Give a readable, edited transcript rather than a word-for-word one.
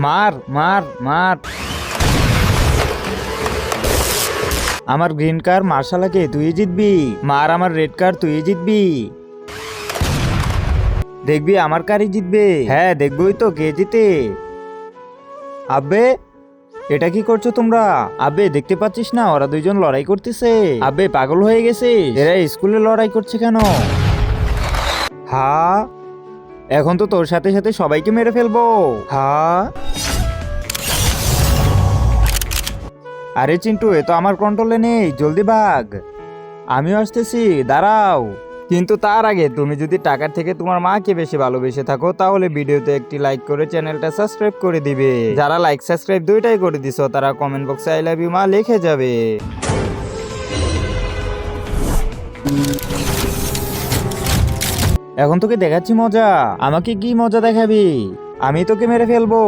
মার মার মার। আমার গ্রিন কার মার্শালাকে তুই জিতবি, মার আমার রেড কার তুই জিতবি। দেখবি আমার কারই জিতবে। হ্যাঁ দেখবই তো কে জিতে। আব্বে এটা কি করছো তোমরা? আব্বে দেখতে পাচ্ছিস না ওরা দুইজন লড়াই করতেছে? আব্বে পাগল হয়ে গেছে, এরা স্কুলে লড়াই করছে কেন? হ্যাঁ এখন তো তোর সাথে সাথে সবাইকে মেরে ফেলবো। হ্যাঁ আরে চিন্টু এ তো আমার কন্ট্রোলে নেই, জলদি ভাগ। আমিও আসতেছি, দাঁড়াও। কিন্তু তার আগে তুমি যদি টাকার থেকে তোমার মাকে বেশি ভালোবেসে থাকো তাহলে ভিডিওতে একটি লাইক করে চ্যানেলটা সাবস্ক্রাইব করে দিবে। যারা লাইক সাবস্ক্রাইব দুইটাই করে দিছো তারা কমেন্ট বক্সে আই লাভ ইউ মা লিখে যাবে। এখন তোকে দেখাচ্ছি মজা। আমাকে কি মজা দেখাবি? আমি তোকে মেরে ফেলবো।